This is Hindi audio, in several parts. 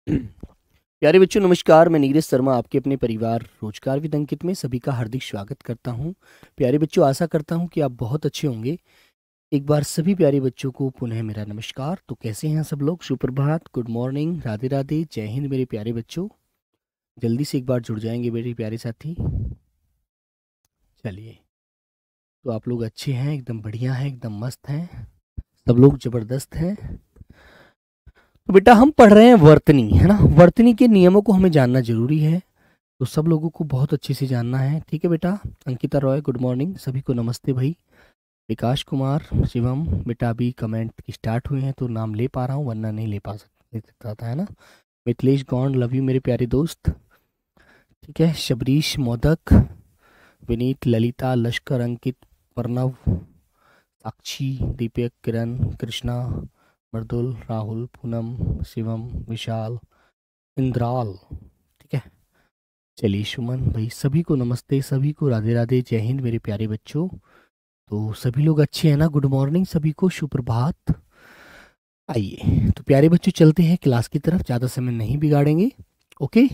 प्यारे बच्चों नमस्कार। मैं नीरज शर्मा आपके अपने परिवार रोजगार विद अंकित में सभी का हार्दिक स्वागत करता हूं। प्यारे बच्चों, आशा करता हूं कि आप बहुत अच्छे होंगे। एक बार सभी प्यारे बच्चों को पुनः मेरा नमस्कार। तो कैसे हैं सब लोग? सुप्रभात, गुड मॉर्निंग, राधे राधे, जय हिंद मेरे प्यारे बच्चों। जल्दी से एक बार जुड़ जाएंगे मेरे प्यारे साथी। चलिए, तो आप लोग अच्छे हैं, एकदम बढ़िया हैं, एकदम मस्त हैं, सब लोग जबरदस्त हैं। तो बेटा हम पढ़ रहे हैं वर्तनी, है ना। वर्तनी के नियमों को हमें जानना जरूरी है, तो सब लोगों को बहुत अच्छे से जानना है। ठीक है बेटा। अंकिता रॉय गुड मॉर्निंग, सभी को नमस्ते भाई। विकास कुमार, शिवम बेटा अभी कमेंट स्टार्ट हुए हैं तो नाम ले पा रहा हूँ, वरना नहीं ले सकता था, है ना। मिथिलेश गौंड, लव यू मेरे प्यारे दोस्त। ठीक है। शबरीश मोदक, विनीत, ललिता, लश्कर, अंकित, प्रणव, साक्षी, दीपक, किरण, कृष्णा, मर्दुल, राहुल, पूनम, शिवम, विशाल, इंद्राल। ठीक है। चलिए सुमन भाई, सभी को नमस्ते, सभी को राधे राधे, जय हिंद मेरे प्यारे बच्चों। तो सभी लोग अच्छे हैं ना? गुड मॉर्निंग सभी को, सुप्रभात। आइए तो प्यारे बच्चों चलते हैं क्लास की तरफ, ज़्यादा समय नहीं बिगाड़ेंगे। ओके,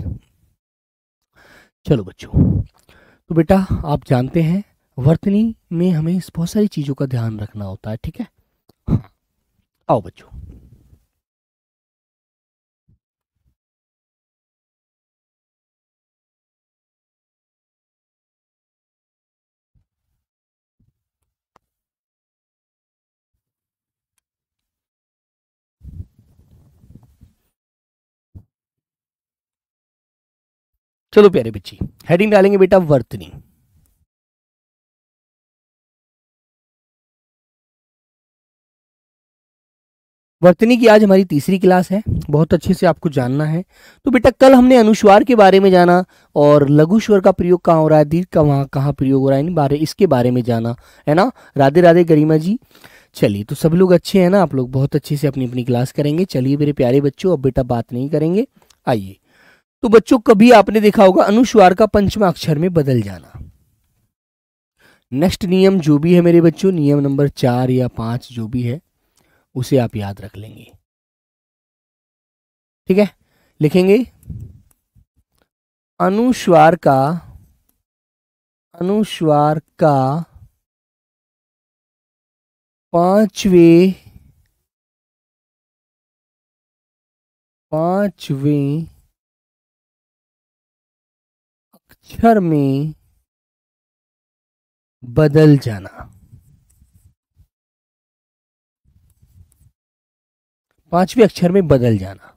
चलो बच्चों। तो बेटा आप जानते हैं वर्तनी में हमें बहुत सारी चीज़ों का ध्यान रखना होता है। ठीक है। हाँ, आओ बच्चों। चलो प्यारे बच्चे, हेडिंग डालेंगे बेटा वर्तनी। वर्तनी की आज हमारी तीसरी क्लास है, बहुत अच्छे से आपको जानना है। तो बेटा कल हमने अनुस्वार के बारे में जाना और लघु स्वर का प्रयोग कहाँ हो रहा है, दीर्घ का वहाँ कहाँ प्रयोग हो रहा है, इसके बारे में जाना, है ना। राधे राधे गरिमा जी। चलिए, तो सब लोग अच्छे हैं ना? आप लोग बहुत अच्छे से अपनी अपनी क्लास करेंगे। चलिए मेरे प्यारे बच्चों, अब बेटा बात नहीं करेंगे। आइए, तो बच्चों कभी आपने देखा होगा अनुस्वार का पंचम अक्षर में बदल जाना। नेक्स्ट नियम जो भी है मेरे बच्चों, नियम नंबर 4 या 5 जो भी है, उसे आप याद रख लेंगे। ठीक है, लिखेंगे अनुस्वार का पांचवें अक्षर में बदल जाना। पांचवें अक्षर में बदल जाना।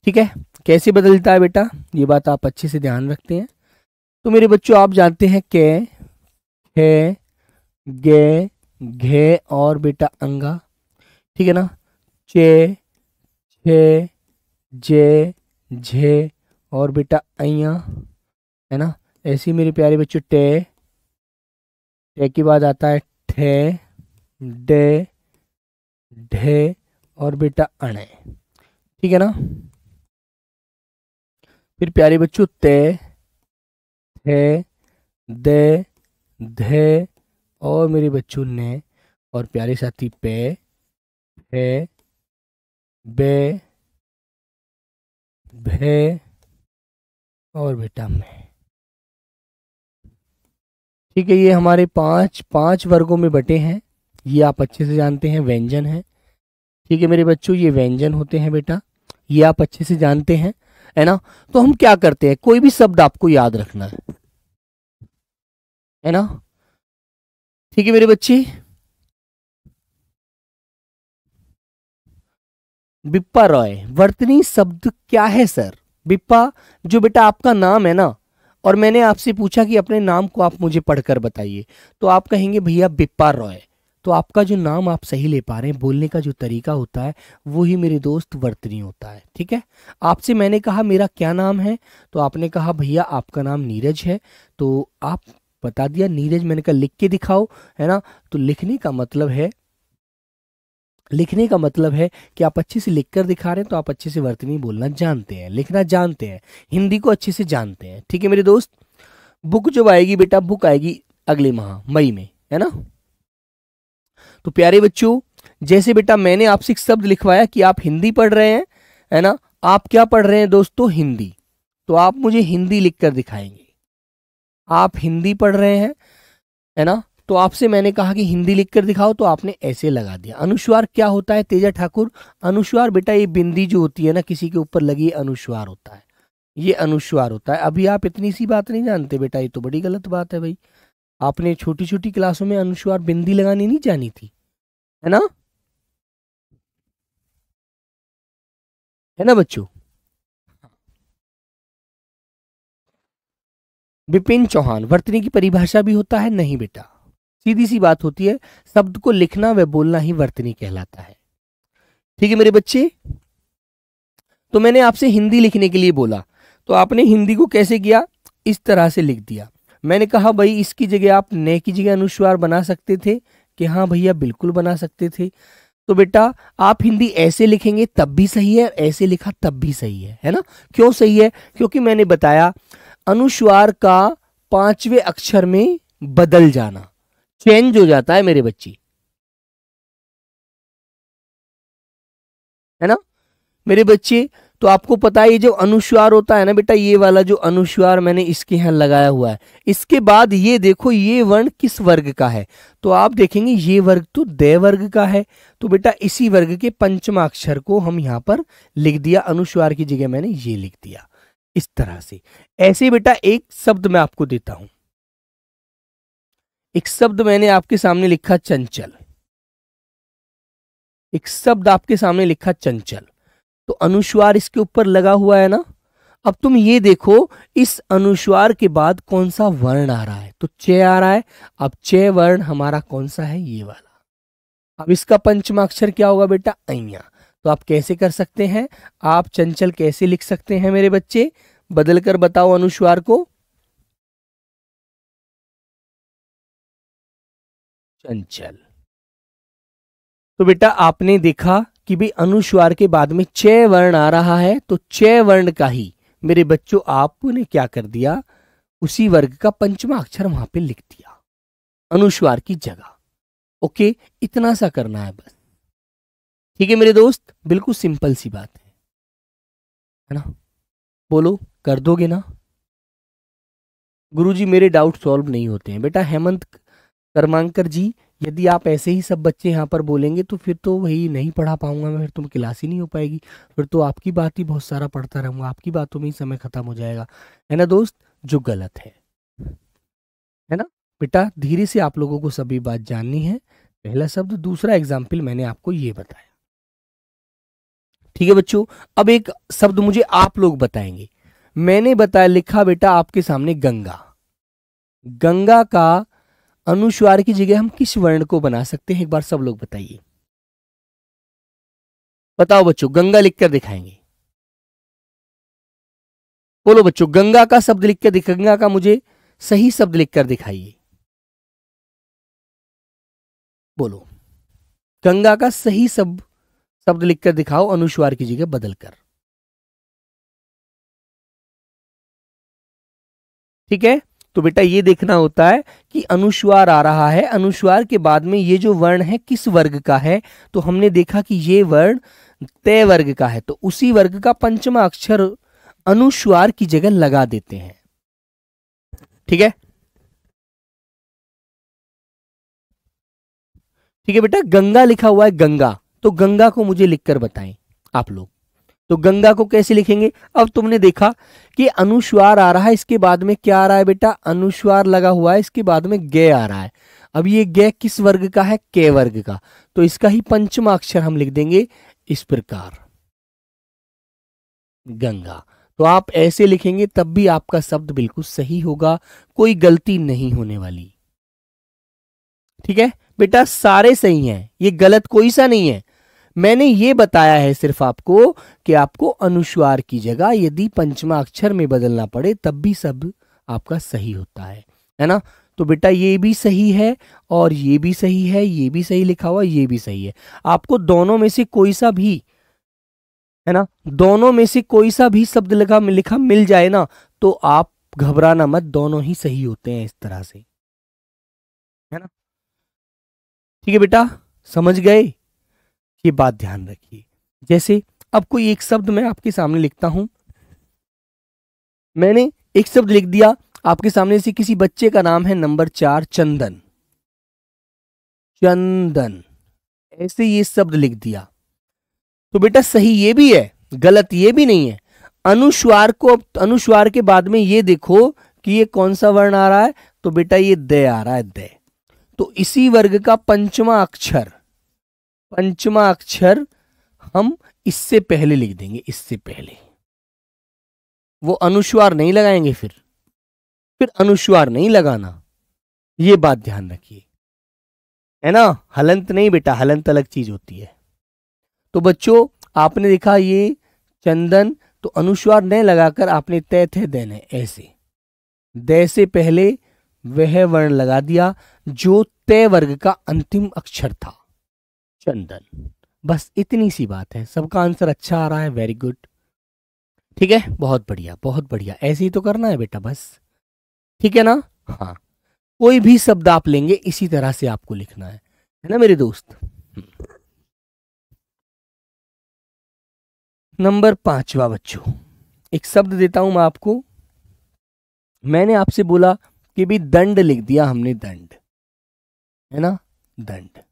ठीक है। कैसे बदलता है बेटा, ये बात आप अच्छे से ध्यान रखते हैं। तो मेरे बच्चों आप जानते हैं कै, खे, गे, घे और बेटा अंगा। ठीक है ना। चे, छे, जे, झे और बेटा अइया, है ना। ऐसे ही मेरे प्यारे बच्चों टे, टे के बाद आता है ठे, डे, ढे और बेटा अणे। ठीक है ना। फिर प्यारे बच्चों ते, थे, दे, धे और मेरे बच्चों ने और प्यारे साथी पे, है, बे, भे और बेटा में। ठीक है, ये हमारे पांच वर्गों में बटे हैं। ये आप अच्छे से जानते हैं, व्यंजन है। ठीक है मेरे बच्चों, ये व्यंजन होते हैं बेटा, ये आप अच्छे से जानते हैं, है ना। तो हम क्या करते हैं, कोई भी शब्द आपको याद रखना है ना। ठीक है मेरे बच्चे। बिप्पा रॉय, वर्तनी शब्द क्या है सर? बिप्पा, जो बेटा आपका नाम है ना, और मैंने आपसे पूछा कि अपने नाम को आप मुझे पढ़कर बताइए, तो आप कहेंगे भैया बिप्पा रॉय। तो आपका जो नाम आप सही ले पा रहे हैं, बोलने का जो तरीका होता है वो ही मेरे दोस्त वर्तनी होता है। ठीक है। आपसे मैंने कहा मेरा क्या नाम है, तो आपने कहा भैया आपका नाम नीरज है, तो आप बता दिया नीरज। मैंने कहा लिख के दिखाओ, है ना। तो लिखने का मतलब है कि आप अच्छे से लिखकर दिखा रहे हैं, तो आप अच्छे से वर्तनी बोलना जानते हैं, लिखना जानते हैं, हिंदी को अच्छे से जानते हैं। ठीक है मेरे दोस्त। बुक जब आएगी बेटा, बुक आएगी अगले माह मई में, है ना। तो प्यारे बच्चों, जैसे बेटा मैंने आपसे एक शब्द लिखवाया कि आप हिंदी पढ़ रहे हैं, है ना, आप क्या पढ़ रहे हैं दोस्तों? हिंदी। तो आप मुझे हिंदी लिखकर दिखाएंगे। आप हिंदी पढ़ रहे हैं, है ना? तो आपसे मैंने कहा कि हिंदी लिखकर दिखाओ, तो आपने ऐसे लगा दिया। अनुस्वार क्या होता है तेजा ठाकुर? अनुस्वार बेटा ये बिंदी जो होती है ना किसी के ऊपर लगी, अनुस्वार होता है। ये अनुस्वार होता है। अभी आप इतनी सी बात नहीं जानते बेटा, ये तो बड़ी गलत बात है भाई। आपने छोटी छोटी क्लासों में अनुस्वार बिंदी लगानी नहीं जानी थी, है ना? है ना बच्चों? विपिन चौहान, वर्तनी की परिभाषा भी होता है? नहीं बेटा, सीधी सी बात होती है, शब्द को लिखना व बोलना ही वर्तनी कहलाता है। ठीक है मेरे बच्चे? तो मैंने आपसे हिंदी लिखने के लिए बोला, तो आपने हिंदी को कैसे किया? इस तरह से लिख दिया। मैंने कहा भाई इसकी जगह आप ने की जगह अनुस्वार बना सकते थे, कि हाँ भैया बिल्कुल बना सकते थे। तो बेटा आप हिंदी ऐसे लिखेंगे तब भी सही है, ऐसे लिखा तब भी सही है ना? क्यों सही है? क्योंकि मैंने बताया अनुस्वार का पांचवें अक्षर में बदल जाना, चेंज हो जाता है मेरे बच्चे, है ना मेरे बच्चे? तो आपको पता है ये जो अनुस्वार होता है ना बेटा, ये वाला जो अनुस्वार मैंने इसके यहां लगाया हुआ है, इसके बाद ये देखो ये वर्ण किस वर्ग का है? तो आप देखेंगे ये वर्ग तो दे वर्ग का है। तो बेटा इसी वर्ग के पंचमा अक्षर को हम यहां पर लिख दिया, अनुस्वार की जगह मैंने ये लिख दिया इस तरह से। ऐसे बेटा एक शब्द मैं आपको देता हूं, एक शब्द मैंने आपके सामने लिखा चंचल, एक शब्द आपके सामने लिखा चंचल, तो अनुस्वार इसके ऊपर लगा हुआ है ना? अब तुम ये देखो इस अनुस्वार के बाद कौन सा वर्ण आ रहा है? तो चे आ रहा है। अब चे वर्ण हमारा कौन सा है? ये वाला। अब इसका पंचमा अक्षर क्या होगा बेटा? अइया। तो आप कैसे कर सकते हैं? आप चंचल कैसे लिख सकते हैं मेरे बच्चे? बदल कर बताओ अनुस्वार को। चंचल। तो बेटा आपने देखा कि भाई अनुस्वार के बाद में चे वर्ण आ रहा है, तो चे वर्ण का ही मेरे बच्चों आपने क्या कर दिया? उसी वर्ग का पंचमा अक्षर वहां पे लिख दिया अनुस्वार की जगह। ओके, इतना सा करना है बस। ठीक है मेरे दोस्त, बिल्कुल सिंपल सी बात है ना? बोलो कर दोगे ना? गुरुजी मेरे डाउट सॉल्व नहीं होते हैं बेटा। हेमंत कर्मांकर जी, यदि आप ऐसे ही सब बच्चे यहाँ पर बोलेंगे तो फिर तो वही नहीं पढ़ा पाऊंगा मैं, फिर तुम क्लास ही नहीं हो पाएगी, फिर तो आपकी बात ही बहुत सारा पढ़ता रहूंगा, आपकी बातों में ही समय खत्म हो जाएगा, है ना दोस्त? जो गलत है ना बेटा? धीरे से आप लोगों को सभी बात जाननी है। पहला शब्द, दूसरा एग्जाम्पल मैंने आपको ये बताया। ठीक है बच्चों, अब एक शब्द मुझे आप लोग बताएंगे। मैंने बताया लिखा बेटा आपके सामने गंगा। गंगा का अनुस्वार की जगह हम किस वर्ण को बना सकते हैं? एक बार सब लोग बताइए। बताओ बच्चों, गंगा लिखकर दिखाएंगे। बोलो बच्चों, गंगा का शब्द लिखकर गंगा का मुझे सही शब्द लिखकर दिखाइए। बोलो, गंगा का सही शब्द लिखकर दिखाओ अनुस्वार की जगह बदलकर। ठीक है, तो बेटा ये देखना होता है कि अनुस्वार आ रहा है, अनुस्वार के बाद में ये जो वर्ण है किस वर्ग का है? तो हमने देखा कि ये वर्ण तय वर्ग का है, तो उसी वर्ग का पंचमा अक्षर अनुस्वार की जगह लगा देते हैं। ठीक है, ठीक है बेटा, गंगा लिखा हुआ है गंगा, तो गंगा को मुझे लिखकर बताएं आप लोग। तो गंगा को कैसे लिखेंगे? अब तुमने देखा कि अनुस्वार आ रहा है, इसके बाद में क्या आ रहा है बेटा? अनुस्वार लगा हुआ है, इसके बाद में गे आ रहा है। अब ये गे किस वर्ग का है? के वर्ग का, तो इसका ही पंचमा अक्षर हम लिख देंगे इस प्रकार, गंगा। तो आप ऐसे लिखेंगे तब भी आपका शब्द बिल्कुल सही होगा, कोई गलती नहीं होने वाली। ठीक है बेटा, सारे सही हैं, ये गलत कोई सा नहीं है। मैंने ये बताया है सिर्फ आपको कि आपको अनुस्वार की जगह यदि पंचमा अक्षर में बदलना पड़े तब भी सब आपका सही होता है ना? तो बेटा ये भी सही है और ये भी सही है, ये भी सही लिखा हुआ, ये भी सही है। आपको दोनों में से कोई सा भी, है ना, दोनों में से कोई सा भी शब्द लिखा मिल जाए ना, तो आप घबराना मत, दोनों ही सही होते हैं इस तरह से, है ना? ठीक है बेटा, समझ गए? ये बात ध्यान रखिए। जैसे अब कोई एक शब्द मैं आपके सामने लिखता हूं। मैंने एक शब्द लिख दिया आपके सामने से, किसी बच्चे का नाम है नंबर 4 चंदन। चंदन ऐसे ये शब्द लिख दिया। तो बेटा सही ये भी है, गलत ये भी नहीं है। अनुस्वार को, अनुस्वार के बाद में ये देखो कि ये कौन सा वर्ण आ रहा है, तो बेटा ये दे आ रहा है, दे। तो इसी वर्ग का पंचमा अक्षर, पंचमा अक्षर हम इससे पहले लिख देंगे, इससे पहले। वो अनुस्वार नहीं लगाएंगे, फिर अनुस्वार नहीं लगाना, ये बात ध्यान रखिए, है ना। हलंत नहीं बेटा, हलंत अलग चीज होती है। तो बच्चों आपने देखा ये चंदन, तो अनुस्वार नहीं लगाकर आपने तय थे देने, ऐसे दे से पहले वह वर्ण लगा दिया जो तय वर्ग का अंतिम अक्षर था, चंदन। बस इतनी सी बात है। सबका आंसर अच्छा आ रहा है, वेरी गुड, ठीक है, बहुत बढ़िया बहुत बढ़िया। ऐसे ही तो करना है बेटा बस, ठीक है ना। हाँ, कोई भी शब्द आप लेंगे इसी तरह से आपको लिखना है ना मेरे दोस्त। नंबर 5वां बच्चों, एक शब्द देता हूं मैं आपको। मैंने आपसे बोला कि भी दंड लिख दिया हमने, दंड, है ना, दंड।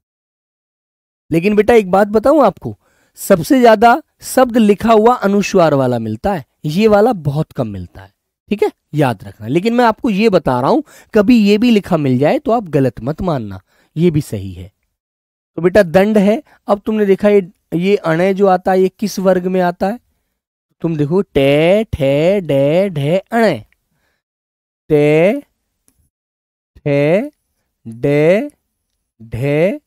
लेकिन बेटा एक बात बताऊं आपको, सबसे ज्यादा शब्द लिखा हुआ अनुस्वार वाला मिलता है, ये वाला बहुत कम मिलता है, ठीक है, याद रखना। लेकिन मैं आपको ये बता रहा हूं, कभी ये भी लिखा मिल जाए तो आप गलत मत मानना, ये भी सही है। तो बेटा दंड है। अब तुमने देखा ये अणे जो आता है ये किस वर्ग में आता है, तुम देखो, टे ठे डे ढे अणे, टे ठे डे ढे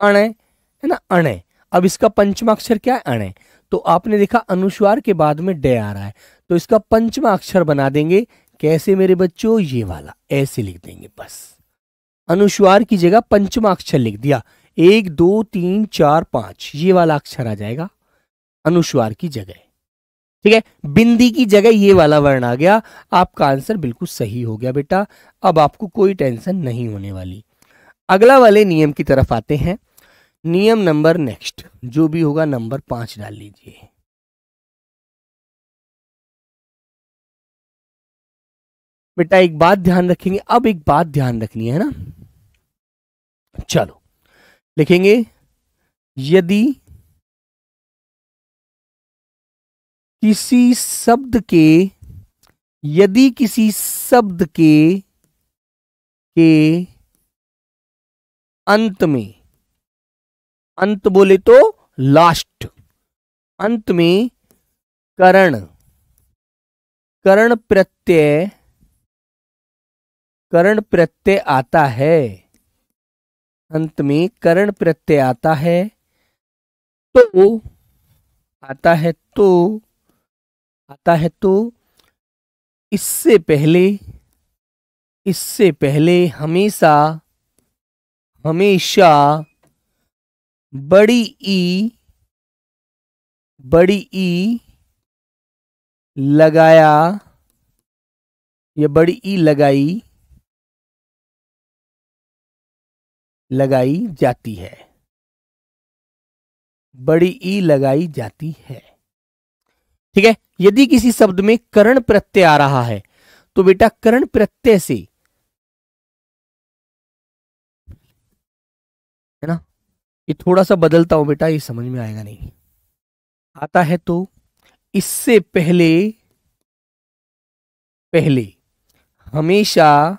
अणे, है ना, अणे। अब इसका पंचमा अक्षर क्या है, अणे। तो आपने देखा अनुस्वार के बाद में डे आ रहा है, तो इसका पंचमा अक्षर बना देंगे। कैसे मेरे बच्चों, ये वाला ऐसे लिख देंगे बस। अनुस्वार की जगह पंचमा अक्षर लिख दिया, 1 2 3 4 5, ये वाला अक्षर आ जाएगा अनुस्वार की जगह, ठीक है। बिंदी की जगह ये वाला वर्ण आ गया। आपका आंसर बिल्कुल सही हो गया बेटा, अब आपको कोई टेंशन नहीं होने वाली। अगला वाले नियम की तरफ आते हैं। नियम नंबर नेक्स्ट जो भी होगा नंबर 5 डाल लीजिए। बेटा एक बात ध्यान रखेंगे, अब एक बात ध्यान रखनी है ना, चलो लिखेंगे, यदि किसी शब्द के, यदि किसी शब्द के अंत में, अंत बोले तो लास्ट, अंत में करण, करण प्रत्यय, करण प्रत्यय आता है, अंत में करण प्रत्यय आता है, तो आता है तो, आता है तो इससे पहले, इससे पहले हमेशा, हमेशा बड़ी ई, बड़ी ई लगाया, या बड़ी ई लगाई, लगाई जाती है, बड़ी ई लगाई जाती है, ठीक है। यदि किसी शब्द में करण प्रत्यय आ रहा है तो बेटा करण प्रत्यय से, है ना, ये थोड़ा सा बदलता हूं बेटा, ये समझ में आएगा नहीं। आता है तो इससे पहले, पहले हमेशा,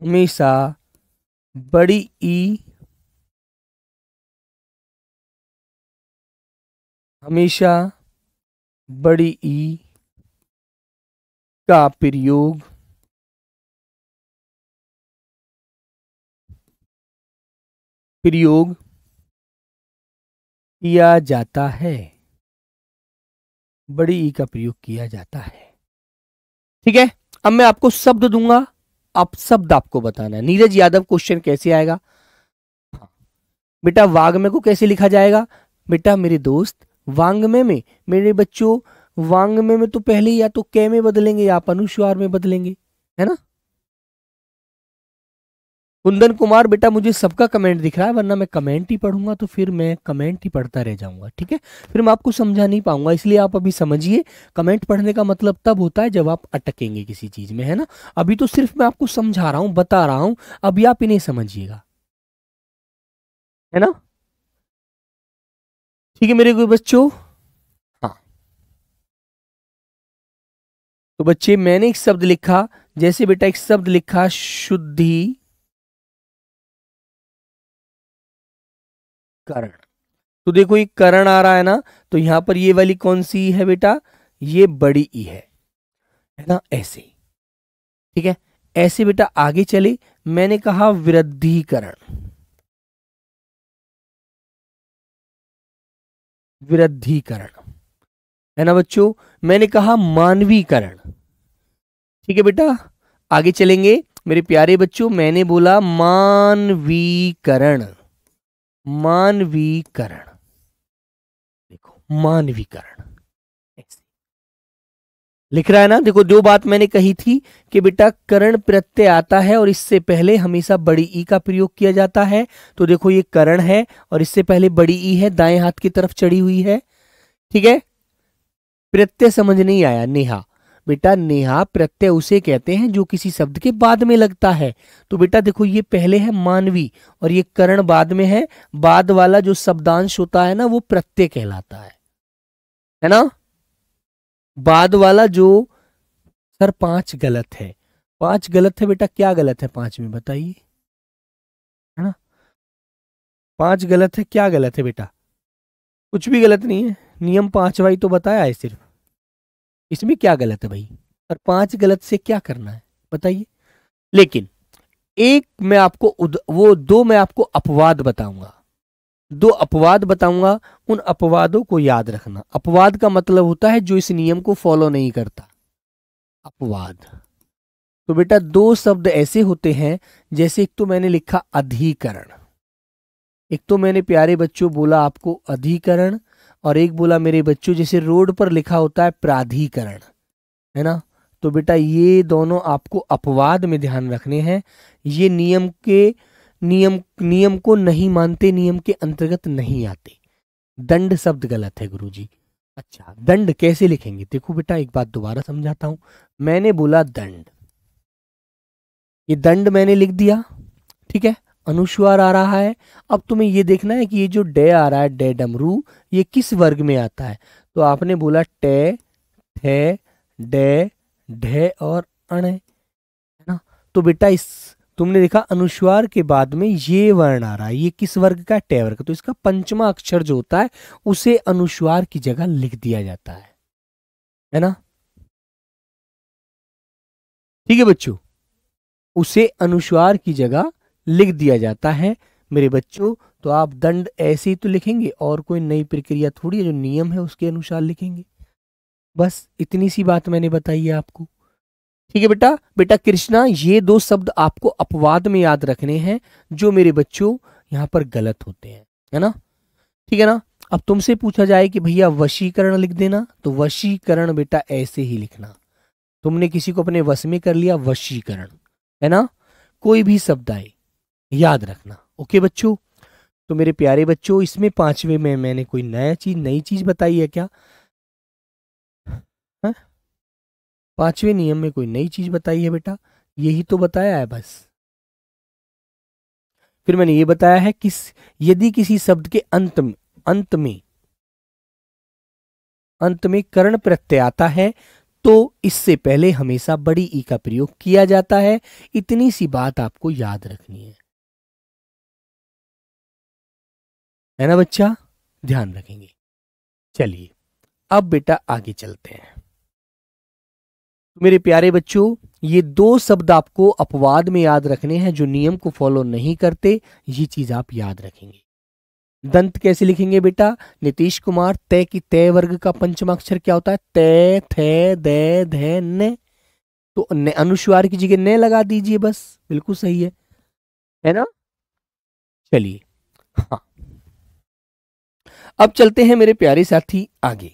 हमेशा बड़ी ई, हमेशा बड़ी ई का प्रयोग, प्रयोग किया जाता है, बड़ी ई का प्रयोग किया जाता है, ठीक है। अब मैं आपको शब्द दूंगा, आप शब्द आपको बताना है। नीरज यादव क्वेश्चन कैसे आएगा, बेटा वांग्मय को कैसे लिखा जाएगा, बेटा मेरे दोस्त वांग्मय में, मेरे बच्चों वांग्मय में तो पहले या तो कै में बदलेंगे या आप अनुस्वार में बदलेंगे, है ना। कुंदन कुमार बेटा मुझे सबका कमेंट दिख रहा है, वरना मैं कमेंट ही पढ़ूंगा तो फिर मैं कमेंट ही पढ़ता रह जाऊंगा, ठीक है, फिर मैं आपको समझा नहीं पाऊंगा, इसलिए आप अभी समझिए। कमेंट पढ़ने का मतलब तब होता है जब आप अटकेंगे किसी चीज में, है ना। अभी तो सिर्फ मैं आपको समझा रहा हूं, बता रहा हूं, अभी आप इन्हें समझिएगा, है ना। ठीक है मेरे कोई बच्चों। हाँ, तो बच्चे मैंने एक शब्द लिखा, जैसे बेटा एक शब्द लिखा शुद्धिकरण। तो देखो ये करण आ रहा है ना, तो यहां पर ये वाली कौन सी है बेटा, ये बड़ी ई है ना, ऐसे, ठीक है। ऐसे बेटा आगे चले, मैंने कहा वृद्धिकरण, वृद्धिकरण, है ना बच्चों। मैंने कहा मानवीकरण, ठीक है बेटा। आगे चलेंगे मेरे प्यारे बच्चों, मैंने बोला मानवीकरण, मानवीकरण, देखो मानवीकरण ऐसे लिख रहा है ना। देखो जो बात मैंने कही थी कि बेटा करण प्रत्यय आता है और इससे पहले हमेशा बड़ी ई का प्रयोग किया जाता है, तो देखो ये करण है और इससे पहले बड़ी ई है, दाएं हाथ की तरफ चढ़ी हुई है, ठीक है। प्रत्यय समझ नहीं आया, नेहा बेटा, नेहा प्रत्यय उसे कहते हैं जो किसी शब्द के बाद में लगता है। तो बेटा देखो ये पहले है मानवी और ये करण बाद में है, बाद वाला जो शब्दांश होता है ना वो प्रत्यय कहलाता है ना। बाद वाला जो, सर 5 गलत है, 5 गलत है बेटा, क्या गलत है 5 में बताइए, है ना। 5 गलत है, क्या गलत है बेटा, कुछ भी गलत नहीं है, नियम 5 वाई तो बताया है सिर्फ, इसमें क्या गलत है भाई, और 5 गलत से क्या करना है बताइए। लेकिन एक मैं आपको वो 2 मैं आपको अपवाद बताऊंगा, 2 अपवाद बताऊंगा, उन अपवादों को याद रखना। अपवाद का मतलब होता है जो इस नियम को फॉलो नहीं करता, अपवाद। तो बेटा 2 शब्द ऐसे होते हैं, जैसे एक तो मैंने लिखा अधिकरण, एक तो मैंने प्यारे बच्चों बोला आपको अधिकरण, और एक बोला मेरे बच्चों जैसे रोड पर लिखा होता है प्राधिकरण, है ना। तो बेटा ये दोनों आपको अपवाद में ध्यान रखने हैं, ये नियम को नहीं मानते, नियम के अंतर्गत नहीं आते। दंड शब्द गलत है गुरुजी। अच्छा दंड कैसे लिखेंगे, देखो बेटा एक बात दोबारा समझाता हूं। मैंने बोला दंड, ये दंड मैंने लिख दिया, ठीक है, अनुस्वार आ रहा है। अब तुम्हें ये देखना है कि ये जो डे आ रहा है, डे डमरू, ये किस वर्ग में आता है। तो आपने बोला टे, थे, डे, ढे और अण, है ना। तो बेटा इस तुमने देखा अनुस्वार के बाद में ये वर्ण आ रहा है, ये किस वर्ग का, टे वर्ग। तो इसका पंचमा अक्षर जो होता है उसे अनुस्वार की जगह लिख दिया जाता है ना। ठीक है बच्चों, उसे अनुस्वार की जगह लिख दिया जाता है मेरे बच्चों। तो आप दंड ऐसे ही तो लिखेंगे, और कोई नई प्रक्रिया थोड़ी है, जो नियम है उसके अनुसार लिखेंगे। बस इतनी सी बात मैंने बताई है आपको, ठीक है बेटा। बेटा कृष्णा, ये 2 शब्द आपको अपवाद में याद रखने हैं जो मेरे बच्चों यहां पर गलत होते हैं, है ना, ठीक है ना। अब तुमसे पूछा जाए कि भैया वशीकरण लिख देना, तो वशीकरण बेटा ऐसे ही लिखना। तुमने किसी को अपने वश में कर लिया, वशीकरण, है ना। कोई भी शब्द आए याद रखना, ओके बच्चों। तो मेरे प्यारे बच्चों, इसमें 5वें में मैंने कोई नई चीज बताई है क्या, है? 5वें नियम में कोई नई चीज बताई है बेटा, यही तो बताया है बस। फिर मैंने ये बताया है कि यदि किसी शब्द के अंत में कर्ण प्रत्यय आता है तो इससे पहले हमेशा बड़ी ई का प्रयोग किया जाता है। इतनी सी बात आपको याद रखनी है ना बच्चा, ध्यान रखेंगे। चलिए अब बेटा आगे चलते हैं। मेरे प्यारे बच्चों, ये 2 शब्द आपको अपवाद में याद रखने हैं जो नियम को फॉलो नहीं करते, ये चीज आप याद रखेंगे। दंत कैसे लिखेंगे बेटा, नीतीश कुमार, तय की तय वर्ग का पंचमाक्षर क्या होता है, तय, थे, दे, धे, ने। तो अनुस्वार की जगह ने लगा दीजिए, बस बिल्कुल सही है ना। चलिए हाँ, अब चलते हैं मेरे प्यारे साथी आगे।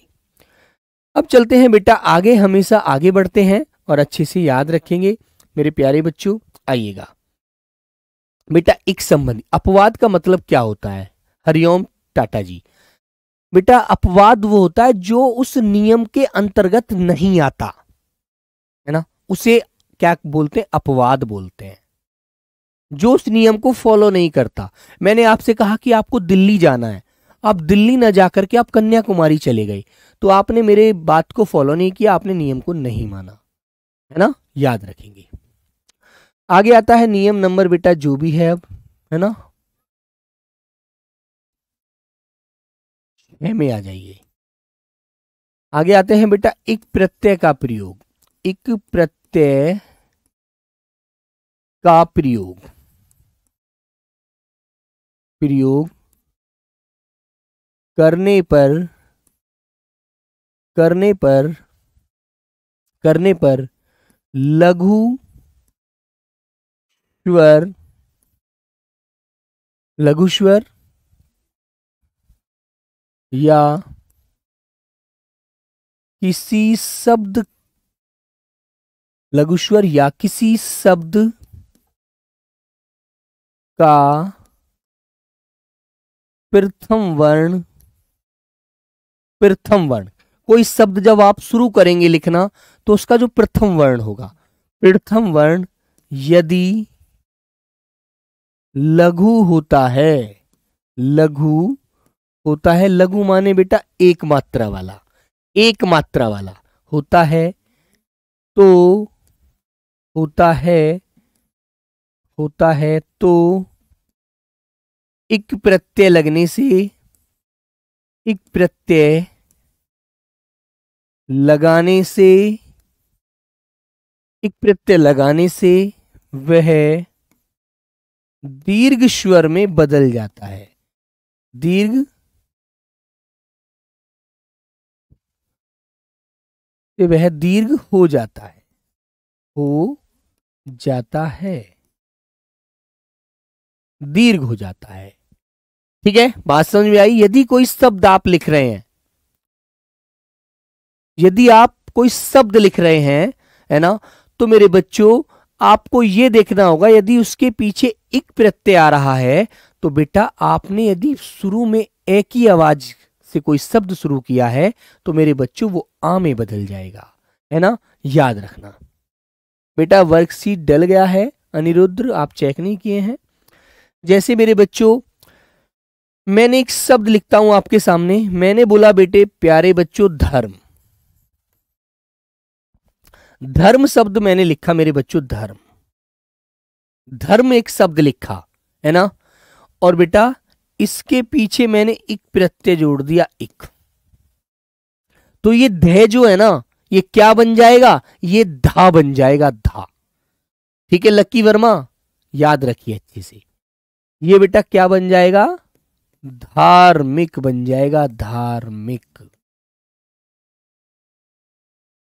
अब चलते हैं बेटा आगे, हमेशा आगे बढ़ते हैं और अच्छे से याद रखेंगे मेरे प्यारे बच्चों। आइएगा, बेटा एक संबंधी, अपवाद का मतलब क्या होता है? हरिओम टाटा जी, बेटा अपवाद वो होता है जो उस नियम के अंतर्गत नहीं आता, है ना, उसे क्या बोलते हैं? अपवाद बोलते हैं, जो उस नियम को फॉलो नहीं करता। मैंने आपसे कहा कि आपको दिल्ली जाना है, आप दिल्ली ना जाकर के आप कन्याकुमारी चले गए, तो आपने मेरे बात को फॉलो नहीं किया, आपने नियम को नहीं माना, है ना, याद रखेंगे। आगे आता है नियम नंबर बेटा जो भी है अब, है ना, 6 में आ जाइए। आगे आते हैं बेटा एक प्रत्यय का प्रयोग। एक प्रत्यय का प्रयोग, प्रयोग करने पर, करने पर, करने पर लघु स्वर, लघु स्वर या किसी शब्द, लघु स्वर या किसी शब्द का प्रथम वर्ण, प्रथम वर्ण, कोई शब्द जब आप शुरू करेंगे लिखना तो उसका जो प्रथम वर्ण होगा, प्रथम वर्ण यदि लघु होता है, लघु होता है, लघु माने बेटा एक मात्रा वाला, एक मात्रा वाला होता है, तो होता है, होता है तो एक प्रत्यय लगने से, एक प्रत्यय लगाने से, एक प्रत्यय लगाने से वह दीर्घ स्वर में बदल जाता है, दीर्घ से वह दीर्घ हो जाता है, हो जाता है, दीर्घ हो जाता है। ठीक है, बात समझ में आई? यदि कोई शब्द आप लिख रहे हैं, यदि आप कोई शब्द लिख रहे हैं, है ना, तो मेरे बच्चों आपको यह देखना होगा यदि उसके पीछे एक प्रत्यय आ रहा है तो बेटा आपने यदि शुरू में एक ही आवाज से कोई शब्द शुरू किया है तो मेरे बच्चों वो आ में बदल जाएगा, है ना, याद रखना। बेटा वर्कशीट डल गया है, अनिरुद्ध आप चेक नहीं किए हैं। जैसे मेरे बच्चों मैंने एक शब्द लिखता हूं आपके सामने, मैंने बोला बेटे प्यारे बच्चों धर्म, धर्म शब्द मैंने लिखा मेरे बच्चों, धर्म, धर्म एक शब्द लिखा, है ना, और बेटा इसके पीछे मैंने एक प्रत्यय जोड़ दिया, एक, तो ये ध जो है ना ये क्या बन जाएगा? ये धा बन जाएगा, धा। ठीक है लक्की वर्मा, याद रखिए अच्छे से, ये बेटा क्या बन जाएगा? धार्मिक बन जाएगा, धार्मिक,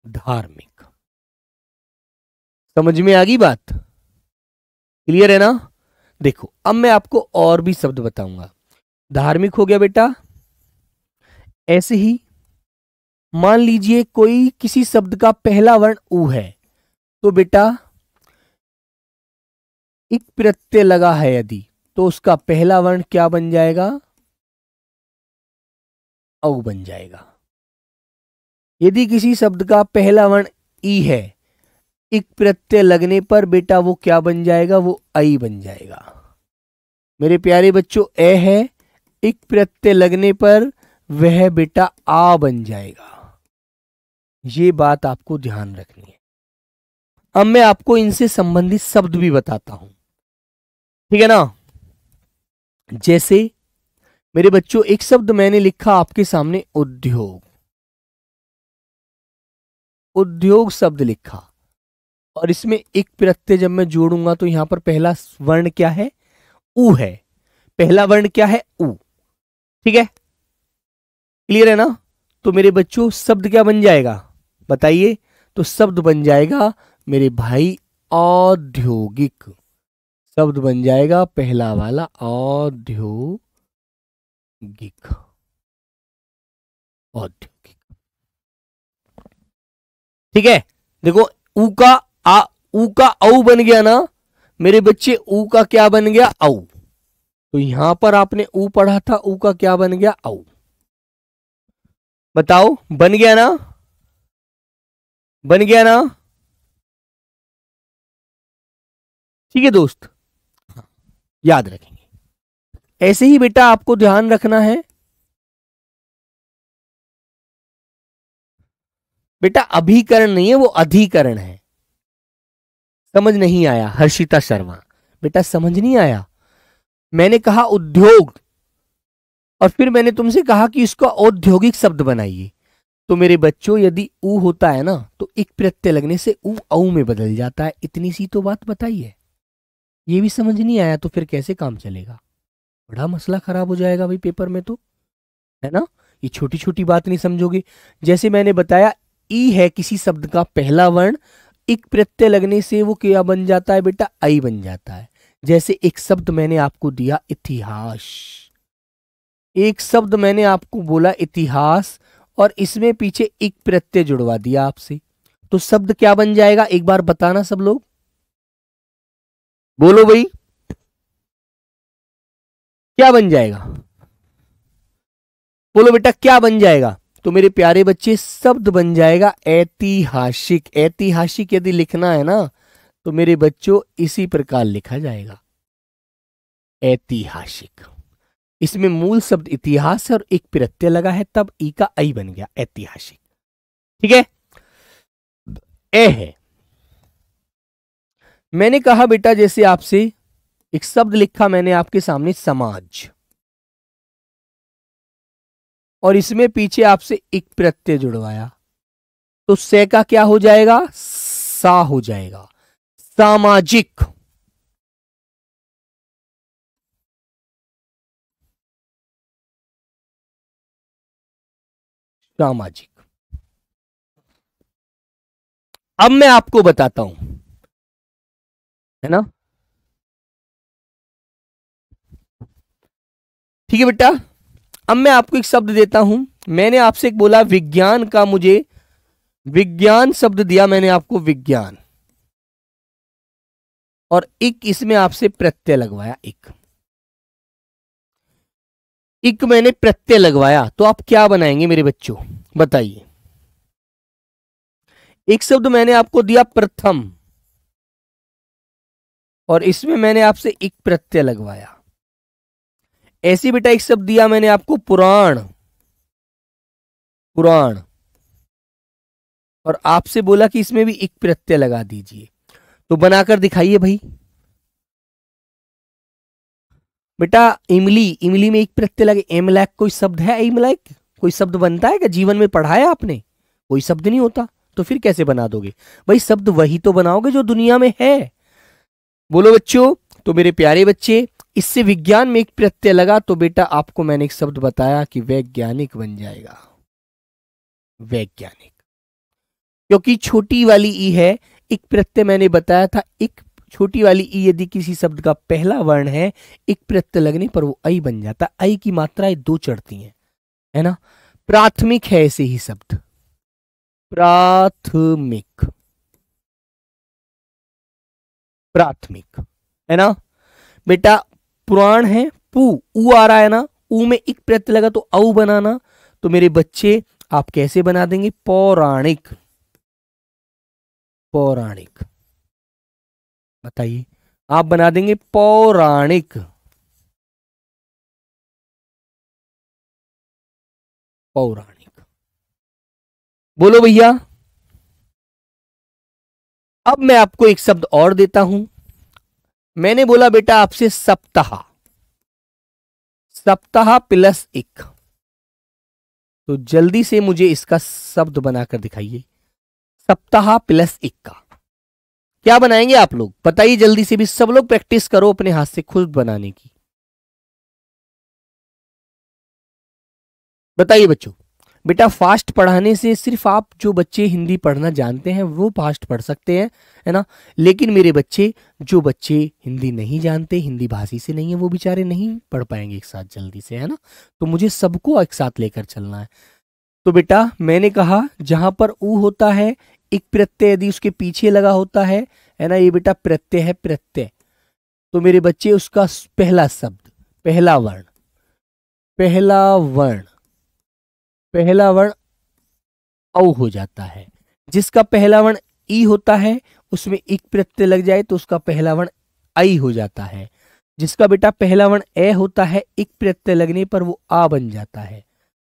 धार्मिक। समझ में आ गई बात? क्लियर है ना? देखो अब मैं आपको और भी शब्द बताऊंगा। धार्मिक हो गया बेटा, ऐसे ही मान लीजिए कोई किसी शब्द का पहला वर्ण ऊ है तो बेटा एक प्रत्यय लगा है यदि तो उसका पहला वर्ण क्या बन जाएगा? औ बन जाएगा। यदि किसी शब्द का पहला वर्ण ई है, एक प्रत्यय लगने पर बेटा वो क्या बन जाएगा? वो आई बन जाएगा। मेरे प्यारे बच्चों ए है, एक प्रत्यय लगने पर वह बेटा आ बन जाएगा। ये बात आपको ध्यान रखनी है। अब मैं आपको इनसे संबंधित शब्द भी बताता हूं, ठीक है ना। जैसे मेरे बच्चों एक शब्द मैंने लिखा आपके सामने उद्योग, उद्योग शब्द लिखा और इसमें एक प्रत्यय जब मैं जोड़ूंगा तो यहां पर पहला वर्ण क्या है? ऊ है। पहला वर्ण क्या है? ऊ। ठीक है, क्लियर है ना? तो मेरे बच्चों शब्द क्या बन जाएगा बताइए? तो शब्द बन जाएगा मेरे भाई औद्योगिक, शब्द बन जाएगा पहला वाला औद्योगिक, औद्योगिक। ठीक है, देखो ऊ का आ, ऊ का औ बन गया ना, मेरे बच्चे ऊ का क्या बन गया? औ। तो यहां पर आपने ऊ पढ़ा था, ऊ का क्या बन गया? औ। बताओ, बन गया ना? बन गया ना? ठीक है दोस्त, याद रखेंगे। ऐसे ही बेटा आपको ध्यान रखना है बेटा, अभिकरण नहीं है वो अधिकरण है। समझ नहीं आया हर्षिता शर्मा? बेटा समझ नहीं आया? मैंने कहा उद्योग, और फिर मैंने तुमसे कहा कि इसका औद्योगिक शब्द बनाइए। तो मेरे बच्चों, यदि ऊ होता है ना तो एक प्रत्यय लगने से ऊ औ में बदल जाता है। इतनी सी तो बात बताई है। ये भी समझ नहीं आया तो फिर कैसे काम चलेगा? बड़ा मसला खराब हो जाएगा भाई पेपर में तो, है ना? ये छोटी छोटी बात नहीं समझोगे। जैसे मैंने बताया, ई है किसी शब्द का पहला वर्ण, एक प्रत्यय लगने से वो क्या बन जाता है बेटा? आई बन जाता है। जैसे एक शब्द मैंने आपको दिया इतिहास, एक शब्द मैंने आपको बोला इतिहास, और इसमें पीछे एक प्रत्यय जुड़वा दिया आपसे, तो शब्द क्या बन जाएगा? एक बार बताना सब लोग, बोलो भाई, क्या बन जाएगा? बोलो बेटा, क्या बन जाएगा? तो मेरे प्यारे बच्चे, शब्द बन जाएगा ऐतिहासिक। ऐतिहासिक यदि लिखना है ना तो मेरे बच्चों इसी प्रकार लिखा जाएगा, ऐतिहासिक। इसमें मूल शब्द इतिहास है और एक प्रत्यय लगा है, तब ई का आई बन गया, ऐतिहासिक। ठीक है? ए है, मैंने कहा बेटा, जैसे आपसे एक शब्द लिखा मैंने आपके सामने समाज, और इसमें पीछे आपसे एक प्रत्यय जुड़वाया, तो से का क्या हो जाएगा? सा हो जाएगा, सामाजिक। सामाजिक। अब मैं आपको बताता हूं, है ना? ठीक है बेटा, अब मैं आपको एक शब्द देता हूं। मैंने आपसे एक बोला विज्ञान का, मुझे विज्ञान शब्द दिया मैंने आपको, विज्ञान, और एक इसमें आपसे प्रत्यय लगवाया, एक मैंने प्रत्यय लगवाया, तो आप क्या बनाएंगे मेरे बच्चों? बताइए। एक शब्द मैंने आपको दिया प्रथम, और इसमें मैंने आपसे एक प्रत्यय लगवाया। ऐसे बेटा एक शब्द दिया मैंने आपको पुराण, पुराण, और आपसे बोला कि इसमें भी एक प्रत्यय लगा दीजिए। तो बनाकर दिखाइए भाई। बेटा इमली, इमली में एक प्रत्यय लगे, एमलैक कोई शब्द है? एमलैक कोई शब्द बनता है क्या? जीवन में पढ़ा है आपने? कोई शब्द नहीं होता, तो फिर कैसे बना दोगे भाई? शब्द वही तो बनाओगे जो दुनिया में है। बोलो बच्चों। तो मेरे प्यारे बच्चे, इससे विज्ञान में एक प्रत्यय लगा, तो बेटा आपको मैंने एक शब्द बताया कि वैज्ञानिक बन जाएगा, वैज्ञानिक। क्योंकि छोटी वाली ई है, एक प्रत्यय मैंने बताया था, एक छोटी वाली ई यदि किसी शब्द का पहला वर्ण है, एक प्रत्यय लगने पर वो आई बन जाता। आई की मात्राएं दो चढ़ती हैं, है ना? प्राथमिक है ऐसे ही शब्द, प्राथमिक, प्राथमिक, है ना बेटा? पुराण है, पू, ऊ आ रहा है ना, ऊ में एक प्रत्यय लगा तो औ बनाना। तो मेरे बच्चे आप कैसे बना देंगे? पौराणिक, पौराणिक। बताइए, आप बना देंगे पौराणिक, पौराणिक। बोलो भैया। अब मैं आपको एक शब्द और देता हूं। मैंने बोला बेटा आपसे सप्ताह, सप्ताह प्लस एक, तो जल्दी से मुझे इसका शब्द बनाकर दिखाइए। सप्ताह प्लस एक का क्या बनाएंगे आप लोग? बताइए जल्दी से भी, सब लोग प्रैक्टिस करो अपने हाथ से खुद बनाने की। बताइए बच्चों। बेटा फास्ट पढ़ाने से सिर्फ आप जो बच्चे हिंदी पढ़ना जानते हैं वो फास्ट पढ़ सकते हैं, है ना? लेकिन मेरे बच्चे, जो बच्चे हिंदी नहीं जानते, हिंदी भाषी से नहीं है, वो बेचारे नहीं पढ़ पाएंगे एक साथ जल्दी से, है ना? तो मुझे सबको एक साथ लेकर चलना है। तो बेटा मैंने कहा जहां पर ऊ होता है, एक प्रत्यय यदि उसके पीछे लगा होता है ना, ये बेटा प्रत्यय है, प्रत्यय। तो मेरे बच्चे उसका पहला शब्द, पहला वर्ण, पहला वर्ण, पहला वर्ण औ हो जाता है। जिसका पहला वर्ण ई होता है उसमें इक प्रत्यय लग जाए तो उसका पहला वर्ण आई हो जाता है। जिसका बेटा पहला वर्ण ए होता है, इक प्रत्यय लगने पर वो आ बन जाता है।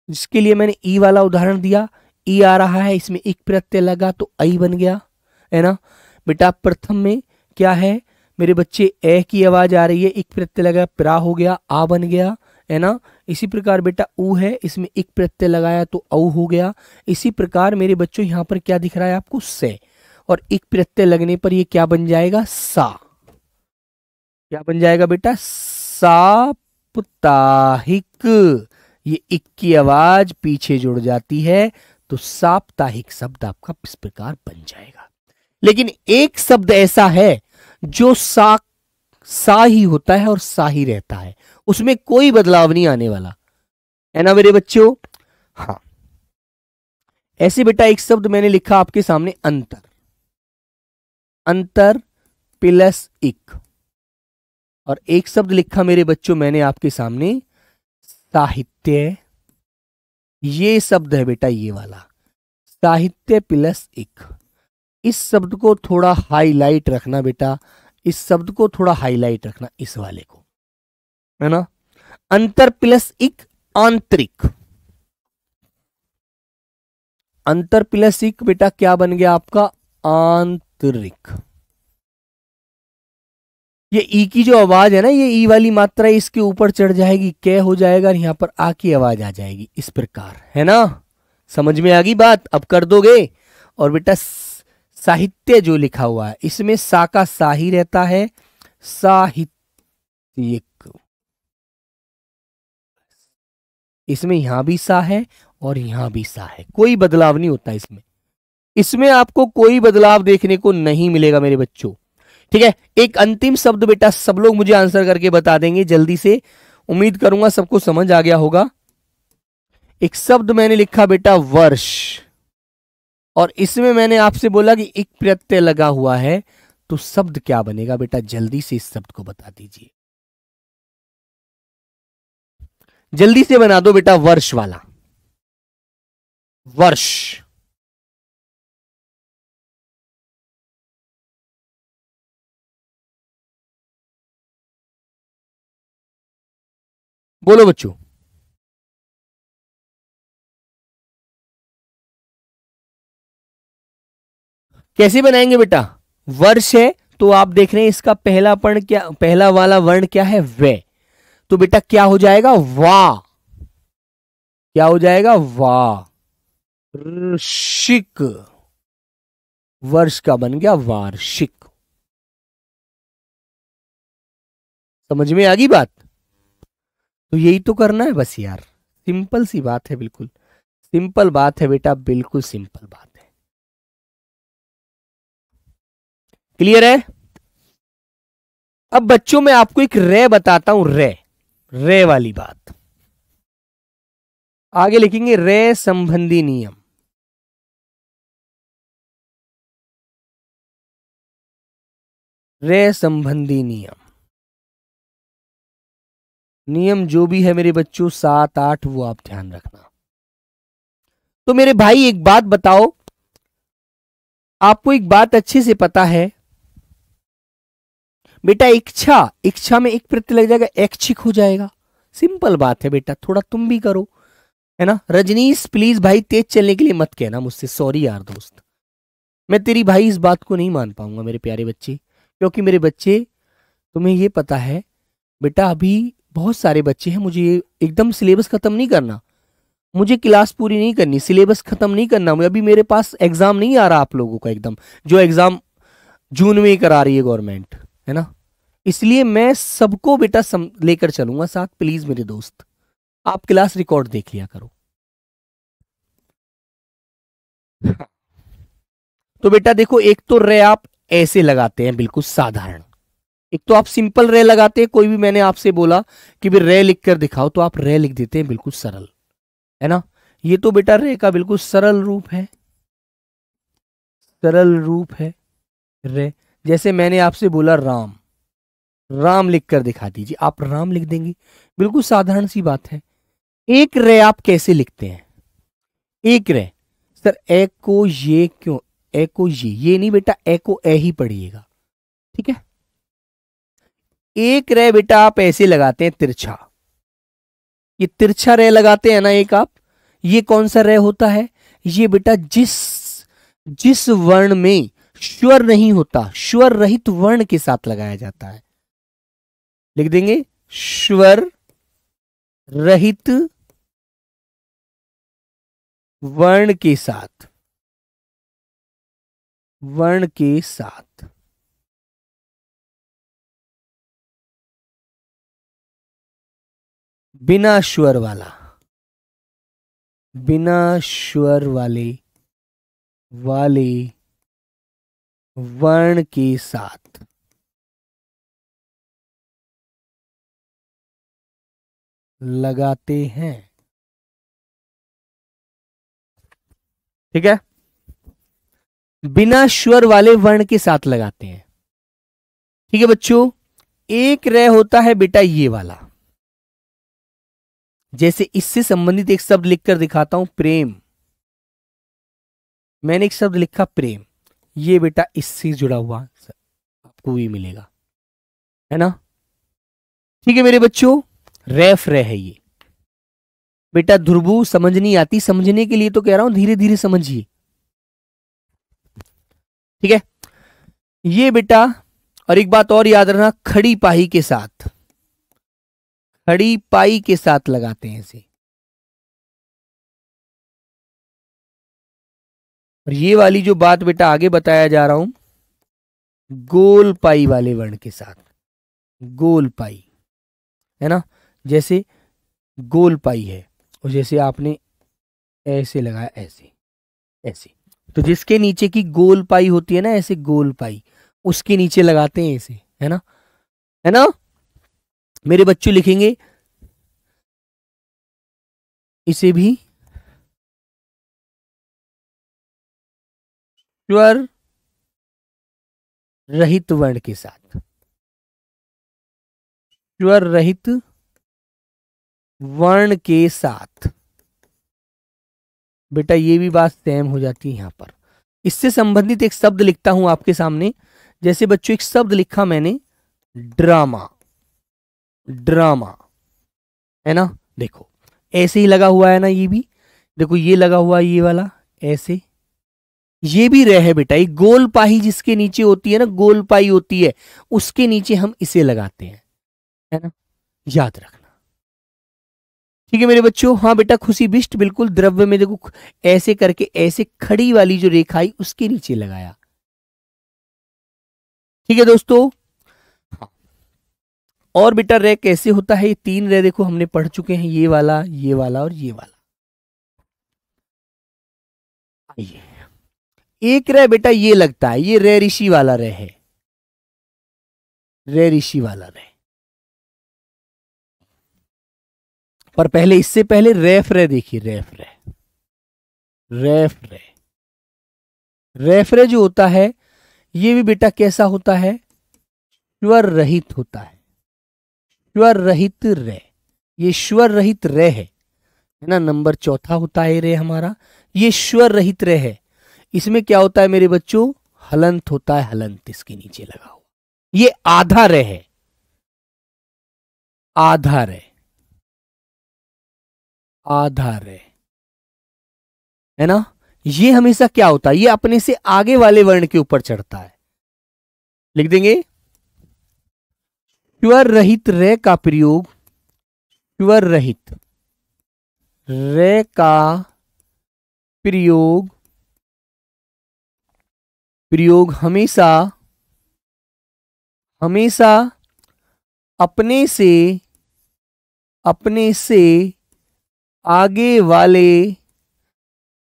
जिसके लिए मैंने ई वाला उदाहरण दिया, ई आ रहा है, इसमें इक प्रत्यय लगा तो आई बन गया, है ना बेटा। प्रथम में क्या है मेरे बच्चे, ए की आवाज आ रही है, इक प्रत्यय लगा, प्रा हो गया, आ बन गया, है ना। इसी प्रकार बेटा ऊ है, इसमें इक प्रत्यय लगाया तो औ हो गया। इसी प्रकार मेरे बच्चों यहाँ पर क्या दिख रहा है आपको, से, और इक प्रत्यय लगने पर ये क्या बन जाएगा, सा। क्या बन जाएगा बेटा, साप्ताहिक। ये इक की आवाज पीछे जुड़ जाती है तो साप्ताहिक शब्द आपका इस प्रकार बन जाएगा। लेकिन एक शब्द ऐसा है जो सा ही होता है और सा ही रहता है, उसमें कोई बदलाव नहीं आने वाला, है ना मेरे बच्चों। हाँ, ऐसे बेटा एक शब्द मैंने लिखा आपके सामने, अंतर, अंतर प्लस इक। और एक शब्द लिखा मेरे बच्चों मैंने आपके सामने, साहित्य। ये शब्द है बेटा ये वाला, साहित्य प्लस इक। इस शब्द को थोड़ा हाईलाइट रखना बेटा, इस शब्द को थोड़ा हाईलाइट रखना, इस वाले को, है ना। अंतर प्लस इक, आंतरिक। अंतर प्लस इक बेटा क्या बन गया आपका, आंतरिक। ये ई की जो आवाज है ना, ये ई वाली मात्रा इसके ऊपर चढ़ जाएगी, कै हो जाएगा, और यहां पर आ की आवाज आ जाएगी, इस प्रकार, है ना। समझ में आ गई बात, अब कर दोगे। और बेटा साहित्य जो लिखा हुआ है इसमें सा का सा ही रहता है, साहित्यिक। इसमें यहां भी सा है और यहां भी सा है, कोई बदलाव नहीं होता इसमें। इसमें आपको कोई बदलाव देखने को नहीं मिलेगा मेरे बच्चों, ठीक है। एक अंतिम शब्द बेटा सब लोग मुझे आंसर करके बता देंगे जल्दी से, उम्मीद करूंगा सबको समझ आ गया होगा। एक शब्द मैंने लिखा बेटा वर्ष, और इसमें मैंने आपसे बोला कि एक प्रत्यय लगा हुआ है, तो शब्द क्या बनेगा बेटा, जल्दी से इस शब्द को बता दीजिए, जल्दी से बना दो बेटा, वर्ष वाला, वर्ष। बोलो बच्चों, कैसे बनाएंगे बेटा, वर्ष है तो आप देख रहे हैं इसका पहला वर्ण क्या, पहला वाला वर्ण क्या है, वे। तो बेटा क्या हो जाएगा, वा। क्या हो जाएगा, वा। ऋषिक, वर्ष का बन गया वार्षिक। समझ में आ गई बात। तो यही तो करना है बस यार, सिंपल सी बात है, बिल्कुल सिंपल बात है बेटा, बिल्कुल सिंपल बात है। क्लियर है। अब बच्चों मैं आपको एक रे बताता हूं, रे, रे वाली बात। आगे लिखेंगे रे संबंधी नियम। रे संबंधी नियम, नियम जो भी है मेरे बच्चों 7 8 वो आप ध्यान रखना। तो मेरे भाई एक बात बताओ, आपको एक बात अच्छे से पता है बेटा, इच्छा, इच्छा में एक प्रत्यय लग जाएगा, ऐच्छिक हो जाएगा। सिंपल बात है बेटा, थोड़ा तुम भी करो, है ना। रजनीश प्लीज भाई तेज चलने के लिए मत कहना मुझसे, सॉरी यार दोस्त, मैं तेरी भाई इस बात को नहीं मान पाऊंगा मेरे प्यारे बच्चे, क्योंकि मेरे बच्चे तुम्हें ये पता है बेटा, अभी बहुत सारे बच्चे हैं, मुझे एकदम सिलेबस खत्म नहीं करना, मुझे क्लास पूरी नहीं करनी, सिलेबस खत्म नहीं करना, अभी मेरे पास एग्जाम नहीं आ रहा आप लोगों का एकदम, जो एग्जाम जून में ही करा रही है गवर्नमेंट, है ना। इसलिए मैं सबको बेटा लेकर चलूंगा साथ, प्लीज मेरे दोस्त आप क्लास रिकॉर्ड देख लिया करो। तो बेटा देखो, एक तो रे आप ऐसे लगाते हैं बिल्कुल साधारण, एक तो आप सिंपल रे लगाते हैं, कोई भी मैंने आपसे बोला कि भी रे लिख कर दिखाओ तो आप रे लिख देते हैं बिल्कुल सरल, है ना। ये तो बेटा रे का बिल्कुल सरल रूप है, सरल रूप है रे। जैसे मैंने आपसे बोला राम, राम लिख कर दिखा दीजिए। आप राम लिख देंगे, बिल्कुल साधारण सी बात है। एक रे आप कैसे लिखते हैं? एक रे सर, ए को ये क्यों, ए को ये नहीं बेटा, ए को ए ही पढ़िएगा, ठीक है। एक रे बेटा आप ऐसे लगाते हैं तिरछा, ये तिरछा रे लगाते हैं ना एक आप। ये कौन सा रे होता है? ये बेटा जिस जिस वर्ण में स्वर नहीं होता, स्वर रहित वर्ण के साथ लगाया जाता है। लिख देंगे स्वर रहित वर्ण के साथ, वर्ण के साथ। बिना स्वर वाला, बिना स्वर वाले वाले वर्ण के साथ लगाते हैं, ठीक है। बिना स्वर वाले वर्ण के साथ लगाते हैं, ठीक है बच्चों। एक रे होता है बेटा ये वाला, जैसे इससे संबंधित एक शब्द लिखकर दिखाता हूं, प्रेम। मैंने एक शब्द लिखा प्रेम, ये बेटा इससे जुड़ा हुआ आपको भी मिलेगा, है ना, ठीक है मेरे बच्चों। रेफ रे है ये बेटा। ध्रुवु समझ नहीं आती, समझने के लिए तो कह रहा हूं, धीरे धीरे समझिए, ठीक है। ये बेटा, और एक बात और याद रखना, खड़ी पाही के साथ, खड़ी पाई के साथ लगाते हैं इसे। और ये वाली जो बात बेटा आगे बताया जा रहा हूं, गोल पाई वाले वर्ण के साथ, गोल पाई, है ना। जैसे गोल पाई है, और जैसे आपने ऐसे लगाया, ऐसे ऐसे, तो जिसके नीचे की गोल पाई होती है ना, ऐसे गोल पाई, उसके नीचे लगाते हैं ऐसे, है ना, है ना। मेरे बच्चों लिखेंगे इसे भी स्वर रहित वर्ण के साथ, स्वर रहित वर्ण के साथ। बेटा ये भी बात सेम हो जाती है यहां पर। इससे संबंधित एक शब्द लिखता हूं आपके सामने, जैसे बच्चों एक शब्द लिखा मैंने, ड्रामा, ड्रामा, है ना। देखो ऐसे ही लगा हुआ है ना, ये भी देखो, ये लगा हुआ है ये वाला ऐसे, ये भी रे है बेटा। एक गोल पाही जिसके नीचे होती है ना, गोल पाई होती है, उसके नीचे हम इसे लगाते हैं, है ना, याद रखना, ठीक है मेरे बच्चों। हाँ बेटा, खुशी बिष्ट बिल्कुल द्रव्य में देखो, ऐसे करके ऐसे खड़ी वाली जो रेखा आई उसके नीचे लगाया, ठीक है दोस्तों। हाँ। और बेटा रे कैसे होता है? ये तीन रे देखो हमने पढ़ चुके हैं, ये वाला, ये वाला और ये वाला। आइए, एक रे बेटा ये लगता है, ये रे ऋषि वाला रे है, रे ऋषि वाला रे। पर पहले, इससे पहले रेफ रे देखिए, रेफ रे, रेफ रे, रेफ रे जो होता है, ये भी बेटा कैसा होता है? स्वर रहित होता है, स्वर रहित रे, ये स्वर रहित रे है ना। नंबर चौथा होता है रे हमारा, ये स्वर रहित रे है। इसमें क्या होता है मेरे बच्चों? हलंत होता है, हलंत इसके नीचे लगा हुआ, ये आधा रे है, आधा रे, आधा रे, है ना। ये हमेशा क्या होता है? ये अपने से आगे वाले वर्ण के ऊपर चढ़ता है। लिख देंगे स्वर रहित रे का प्रयोग, स्वर रहित रे का प्रयोग, प्रयोग हमेशा, हमेशा अपने से, अपने से आगे वाले,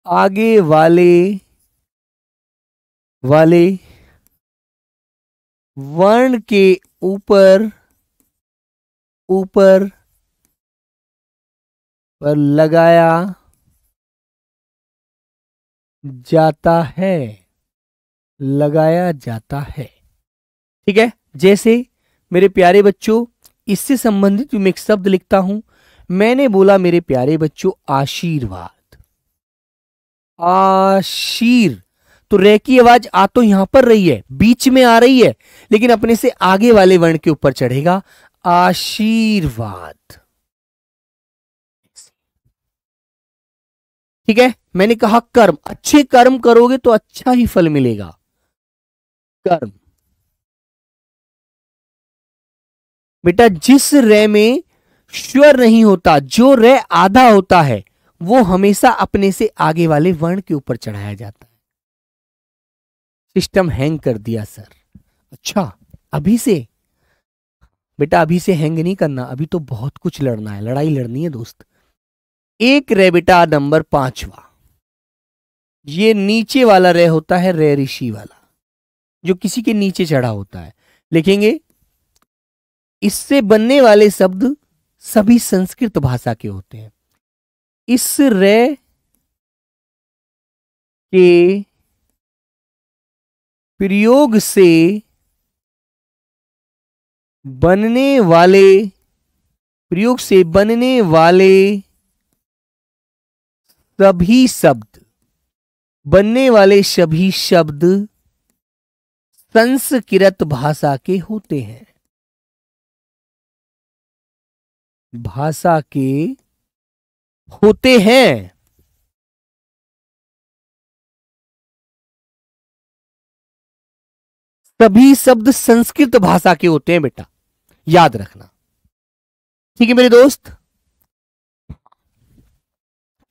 आगे वाले, वाले वर्ण के ऊपर, ऊपर पर लगाया जाता है, लगाया जाता है, ठीक है। जैसे मेरे प्यारे बच्चों, इससे संबंधित मैं एक शब्द लिखता हूं। मैंने बोला मेरे प्यारे बच्चों आशीर्वाद, आशीर। तो रे की आवाज आ तो यहां पर रही है, बीच में आ रही है, लेकिन अपने से आगे वाले वर्ण के ऊपर चढ़ेगा, आशीर्वाद। ठीक है, मैंने कहा कर्म, अच्छे कर्म करोगे तो अच्छा ही फल मिलेगा। कर्म बेटा, जिस रे में स्वर नहीं होता, जो रे आधा होता है, वो हमेशा अपने से आगे वाले वर्ण के ऊपर चढ़ाया जाता है। सिस्टम हैंग कर दिया सर। अच्छा, अभी से बेटा, अभी से हैंग नहीं करना, अभी तो बहुत कुछ लड़ना है, लड़ाई लड़नी है दोस्त। एक रे बेटा नंबर 5वां, ये नीचे वाला रे होता है, रे ऋषि वाला, जो किसी के नीचे चढ़ा होता है। लिखेंगे, इससे बनने वाले शब्द सभी संस्कृत भाषा के होते हैं। इस रे के प्रयोग से बनने वाले सभी शब्द संस्कृत भाषा के होते हैं, भाषा के होते हैं। सभी शब्द संस्कृत भाषा के होते हैं बेटा, याद रखना। ठीक है मेरे दोस्त,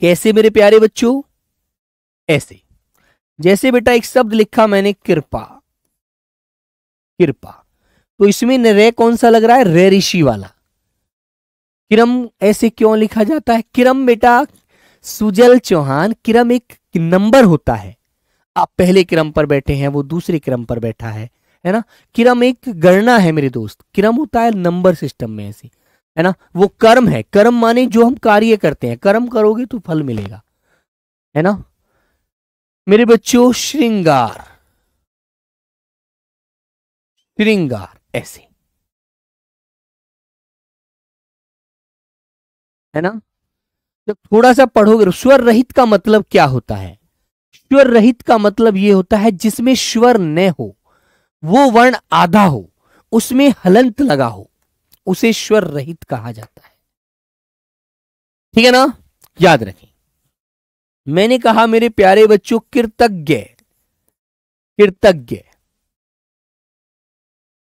कैसे मेरे प्यारे बच्चों? ऐसे, जैसे बेटा एक शब्द लिखा मैंने कृपा, कृपा, तो इसमें रे कौन सा लग रहा है? रे ऋषि वाला। किरम ऐसे क्यों लिखा जाता है? किरम बेटा, सुजल चौहान, किरम एक नंबर होता है। आप पहले क्रम पर बैठे हैं, वो दूसरे क्रम पर बैठा है ना। किरम एक गणना है मेरे दोस्त, किरम होता है नंबर सिस्टम में ऐसे, है ना। वो कर्म है, कर्म माने जो हम कार्य करते हैं, कर्म करोगे तो फल मिलेगा, है ना मेरे बच्चों। श्रृंगार, श्रृंगार ऐसे, है ना। जब थोड़ा सा पढ़ोगे, स्वर रहित का मतलब क्या होता है? स्वर रहित का मतलब यह होता है जिसमें स्वर न हो, वो वर्ण आधा हो, उसमें हलंत लगा हो, उसे स्वर रहित कहा जाता है। ठीक है ना, याद रखें। मैंने कहा मेरे प्यारे बच्चों कृतज्ञ, कृतज्ञ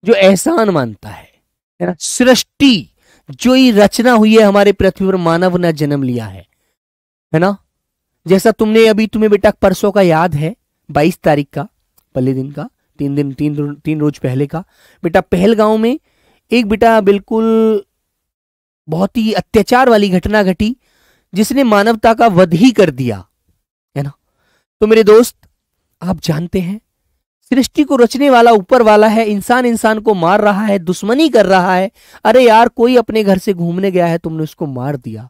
जो एहसान मानता है ना। सृष्टि, जो ये रचना हुई है हमारे पृथ्वी पर, मानव ने जन्म लिया है ना। जैसा तुम्हें बेटा परसों का याद है, 22 तारीख का, पहले दिन का, तीन रोज पहले का बेटा, पहलगांव में एक बेटा बिल्कुल बहुत ही अत्याचार वाली घटना घटी, जिसने मानवता का वध ही कर दिया, है ना। तो मेरे दोस्त, आप जानते हैं सृष्टि को रचने वाला ऊपर वाला है, इंसान को मार रहा है, दुश्मनी कर रहा है। अरे यार, कोई अपने घर से घूमने गया है, तुमने उसको मार दिया,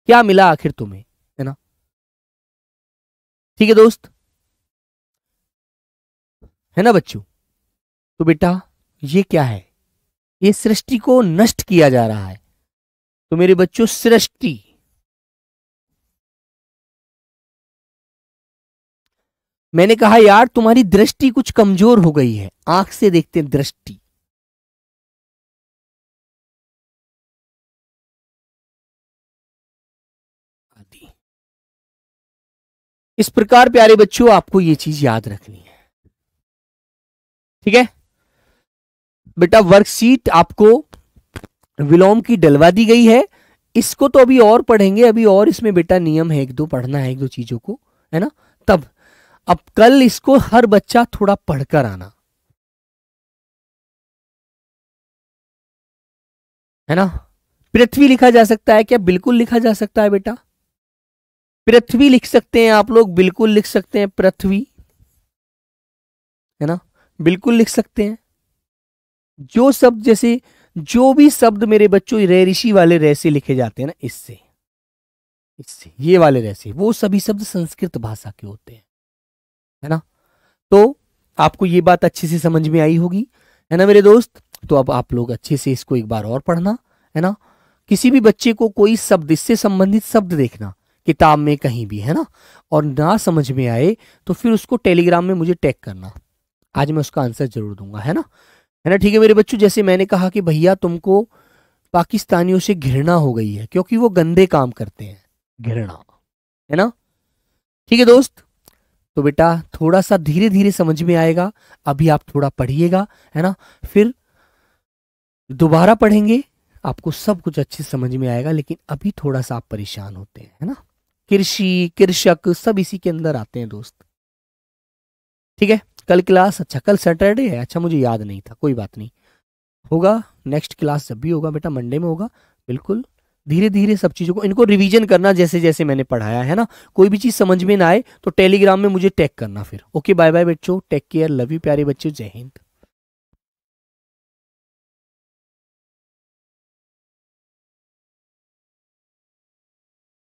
क्या मिला आखिर तुम्हें, है ना। ठीक है दोस्त, है ना बच्चों। तो बेटा ये क्या है? ये सृष्टि को नष्ट किया जा रहा है। तो मेरे बच्चों, सृष्टि, मैंने कहा यार तुम्हारी दृष्टि कुछ कमजोर हो गई है, आंख से देखते हैं दृष्टि। आदि इस प्रकार प्यारे बच्चों आपको ये चीज याद रखनी है। ठीक है बेटा, वर्कशीट आपको विलोम की डलवा दी गई है। इसको तो अभी और पढ़ेंगे, अभी और इसमें बेटा नियम है, एक दो पढ़ना है, एक दो चीजों को, है ना। तब अब कल इसको हर बच्चा थोड़ा पढ़कर आना, है ना। पृथ्वी लिखा जा सकता है क्या? बिल्कुल लिखा जा सकता है बेटा, पृथ्वी लिख सकते हैं आप लोग, बिल्कुल लिख सकते हैं पृथ्वी, है ना, बिल्कुल लिख सकते हैं। जो शब्द, जैसे जो भी शब्द मेरे बच्चों रे ऋषि वाले रे से लिखे जाते हैं ना, इससे ये वाले रे से, वो सभी शब्द संस्कृत भाषा के होते हैं, है ना। तो आपको ये बात अच्छे से समझ में आई होगी, है ना मेरे दोस्त। तो अब आप लोग अच्छे से इसको एक बार और पढ़ना, है ना। किसी भी बच्चे को कोई शब्द, इससे संबंधित शब्द देखना किताब में कहीं भी, है ना, और ना समझ में आए तो फिर उसको टेलीग्राम में मुझे टैग करना। आज मैं उसका आंसर जरूर दूंगा, है ना, ठीक है मेरे बच्चों। जैसे मैंने कहा कि भैया तुमको पाकिस्तानियों से घृणा हो गई है क्योंकि वो गंदे काम करते हैं, घृणा, है ना। ठीक है दोस्त, तो बेटा थोड़ा सा धीरे धीरे समझ में आएगा। अभी आप थोड़ा पढ़िएगा, है ना, फिर दोबारा पढ़ेंगे, आपको सब कुछ अच्छे समझ में आएगा। लेकिन अभी थोड़ा सा आप परेशान होते हैं, है ना। कृषि, कृषक सब इसी के अंदर आते हैं दोस्त। ठीक है, कल क्लास, अच्छा कल सैटरडे है, अच्छा मुझे याद नहीं था, कोई बात नहीं, होगा नेक्स्ट क्लास जब भी होगा बेटा, मंडे में होगा। बिल्कुल धीरे धीरे सब चीज़ों को, इनको रिवीजन करना जैसे जैसे मैंने पढ़ाया, है ना। कोई भी चीज़ समझ में ना आए तो टेलीग्राम में मुझे टैग करना फिर। ओके बाय बाय बच्चों, टेक केयर, लव यू प्यारे बच्चों, जय हिंद।